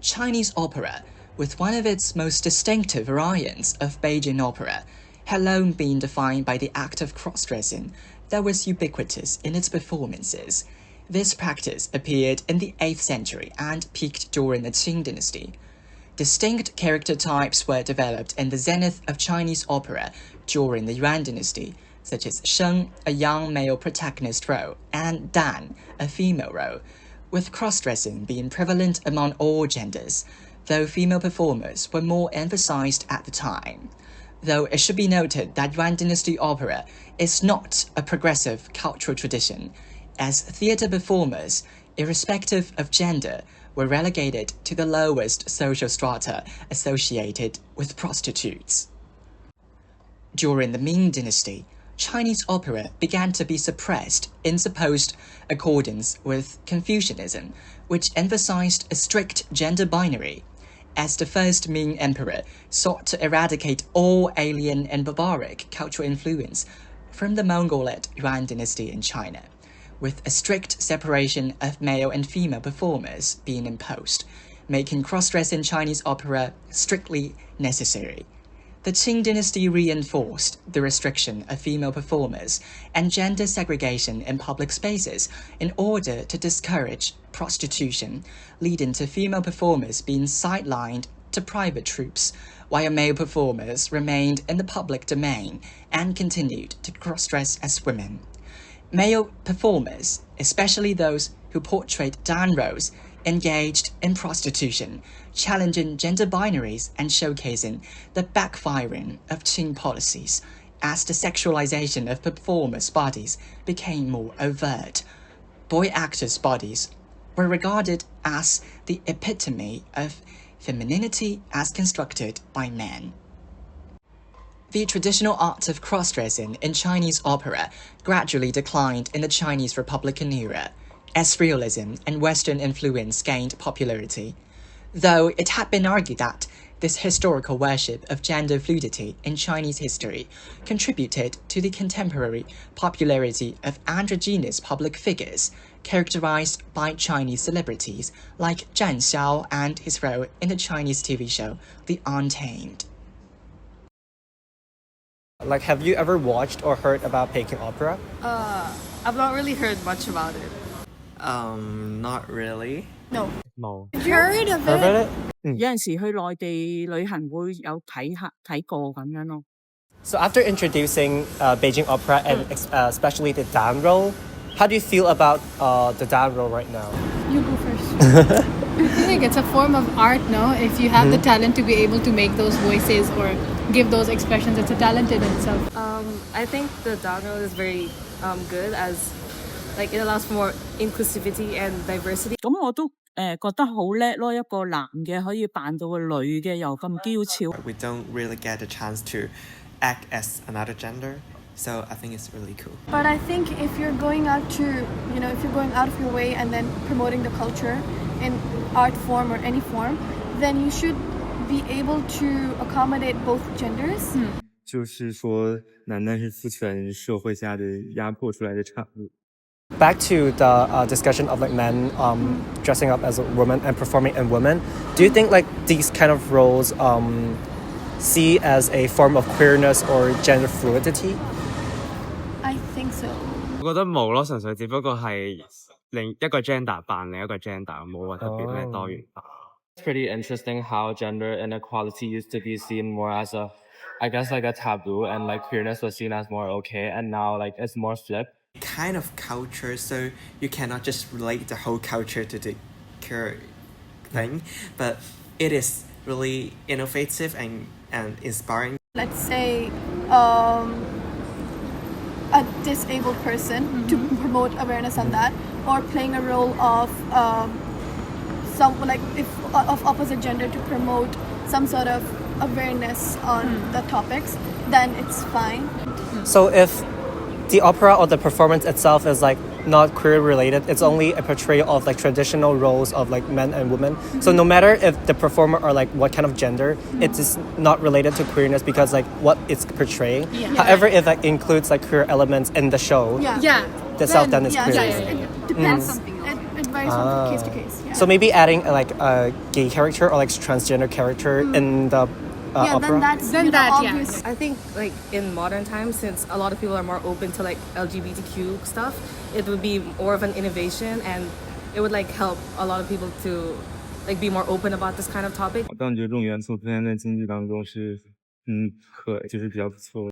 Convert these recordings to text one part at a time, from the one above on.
Chinese opera, with one of its most distinctive variants of Beijing opera, had long been defined by the act of cross-dressing that was ubiquitous in its performances. This practice appeared in the 8th century and peaked during the Qing dynasty. Distinct character types were developed in the zenith of Chinese opera during the Yuan dynasty, such as Sheung, a young male protagonist role, and Dan, a female role, with cross-dressing being prevalent among all genders, though female performers were more emphasized at the time. Though it should be noted that Yuan dynasty opera is not a progressive cultural tradition, as theater performers, irrespective of gender, were relegated to the lowest social strata associated with prostitutes. During the Ming dynasty, Chinese opera began to be suppressed in supposed accordance with Confucianism, which emphasized a strict gender binary, as the first Ming emperor sought to eradicate all alien and barbaric cultural influence from the Mongol-led Yuan dynasty in China, with a strict separation of male and female performers being imposed, making cross-dressing Chinese opera strictly necessary. The Qing dynasty reinforced the restriction of female performers and gender segregation in public spaces in order to discourage prostitution, leading to female performers being sidelined to private troupes, while male performers remained in the public domain and continued to cross-dress as women. Male performers, especially those who portrayed Dan roles, engaged in prostitution, challenging gender binaries and showcasing the backfiring of Qing policies as the sexualization of performers' bodies became more overt. Boy actors' bodies were regarded as the epitome of femininity as constructed by men. The traditional art of cross-dressing in Chinese opera gradually declined in the Chinese Republican era, as realism and Western influence gained popularity, though it had been argued that this historical worship of gender fluidity in Chinese history contributed to the contemporary popularity of androgynous public figures, characterized by Chinese celebrities like Zhang Xiao and his role in the Chinese TV show The Untamed. Have you ever watched or heard about Peking opera? I've not really heard much about it. Not really. No. 冇 Heard of Heard it? of it? 有陣時去內地旅行會有睇過咁樣咯。So after introducing Beijing opera and especially the Dan role, how do you feel about the Dan role right now? You go first. I think it's a form of art, no? If you have the talent to be able to make those voices or give those expressions, it's a talent in itself. I think the dog role is very good as it allows for more inclusivity and diversity. 咁我都覺得好叻咯，一個男嘅可以扮到個女嘅又咁嬌俏。We don't really get a chance to act as another gender, so I think it's really cool. But I think if you're going out to, if you're going out of your way and then promoting the culture in art form or any form, then you should be able to accommodate both genders. 就是说，男的是父权社会下的压迫出来的产物。Back to the discussion of men dressing up as a woman and performing in women, do you think these kind of roles see as a form of queerness or gender fluidity? I think so. 我覺得冇咯，純粹只不過係另一個 gender 扮另一個 gender，冇話特別咩多元化。It's pretty interesting how gender inequality used to be seen more as a taboo, and queerness was seen as more okay, and now it's more flipped. Kind of culture, so you cannot just relate the whole culture to the queer thing, but it is really innovative and inspiring. Let's say a disabled person to promote awareness on that, or playing a role of of opposite gender to promote some sort of awareness on the topics, then it's fine. So if the opera or the performance itself is not queer related, it's only a portrayal of traditional roles of men and women. So no matter if the performer are what kind of gender, it is not related to queerness because what it's portraying. However, if it includes queer elements in the show, Yeah. the self then is queer. It depends. It varies from case to case. Yeah. So maybe adding like a gay character or like transgender character in the yeah, opera. then that's obvious. I think like in modern times, since a lot of people are more open to like LGBTQ stuff, it would be more of an innovation, and it would like help a lot of people to like be more open about this kind of topic. 但我觉得这种元素出现在京剧当中是，就是比较不错。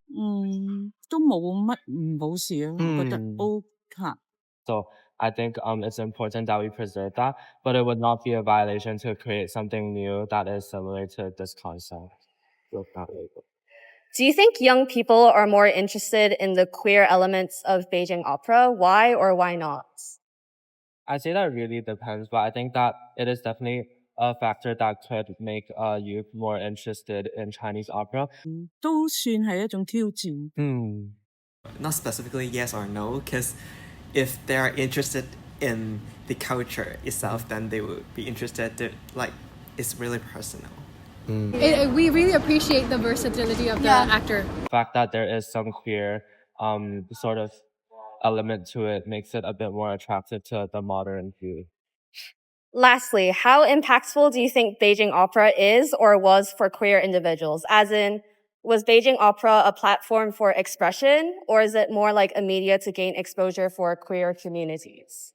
都冇乜唔好事啊，我覺得 OK。 So I think it's important that we preserve that, but it would not be a violation to create something new that is similar to this concept. Do you think young people are more interested in the queer elements of Beijing opera? Why or why not? I say that really depends, but I think that it is definitely a factor that could make youth more interested in Chinese opera. 都算係一種挑戰。Not specifically yes or no, because if they are interested in the culture itself, then they would be interested to, like, it's really personal. We really appreciate the versatility of the actor. The fact that there is some queer sort of element to it makes it a bit more attractive to the modern view. Lastly, how impactful do you think Beijing opera is or was for queer individuals? As in, was Beijing opera a platform for expression, or is it more like a media to gain exposure for queer communities?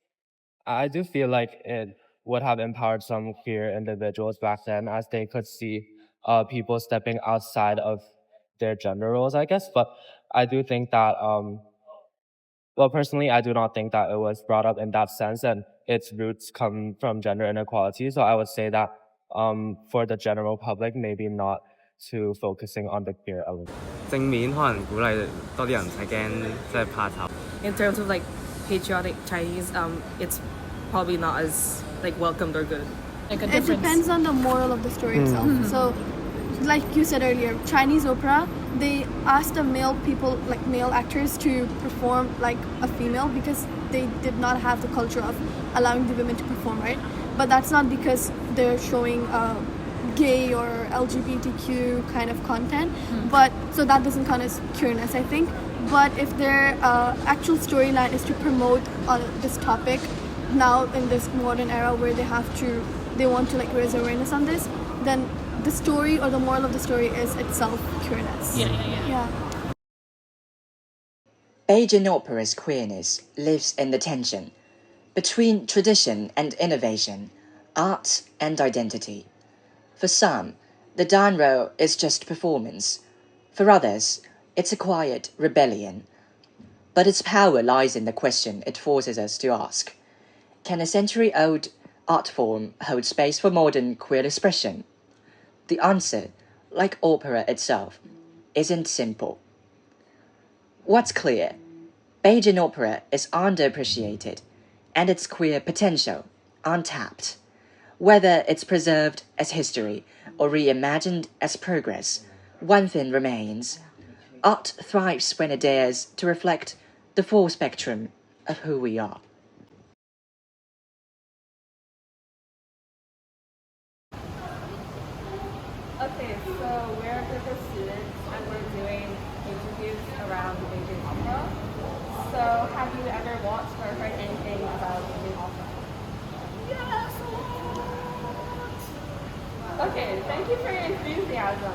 I do feel like it would have empowered some queer individuals back then, as they could see people stepping outside of their gender roles, I guess. But I do think that, well, personally, I do not think that it was brought up in that sense, and its roots come from gender inequality. So I would say that for the general public, maybe not to focusing on the queer element. 正面可能鼓勵多啲人唔使驚，即係怕醜。 In terms of like patriotic Chinese, it's probably not as like welcomed or good. Like a It difference. depends on the moral of the story itself. So, like you said earlier, Chinese opera, they asked the male actors to perform like a female because they did not have the culture of allowing the women to perform, right? But that's not because they're showing gay or LGBTQ kind of content, but so that doesn't count as queerness, I think. But if their actual storyline is to promote this topic now in this modern era where they want to like raise awareness on this, then the story or the moral of the story is itself queerness. Yeah. Beijing opera's queerness lives in the tension between tradition and innovation, art and identity. For some, the danro is just performance. For others, it's a quiet rebellion. But its power lies in the question it forces us to ask. Can a century-old art form hold space for modern queer expression? The answer, like opera itself, isn't simple. What's clear? Beijing opera is underappreciated, and its queer potential untapped. Whether it's preserved as history or reimagined as progress, one thing remains. Art thrives when it dares to reflect the full spectrum of who we are. Okay, so we're a group of students and we're doing interviews around Beijing opera. So have you ever watched or heard anything about Beijing opera? Yes! Okay, thank you for your enthusiasm.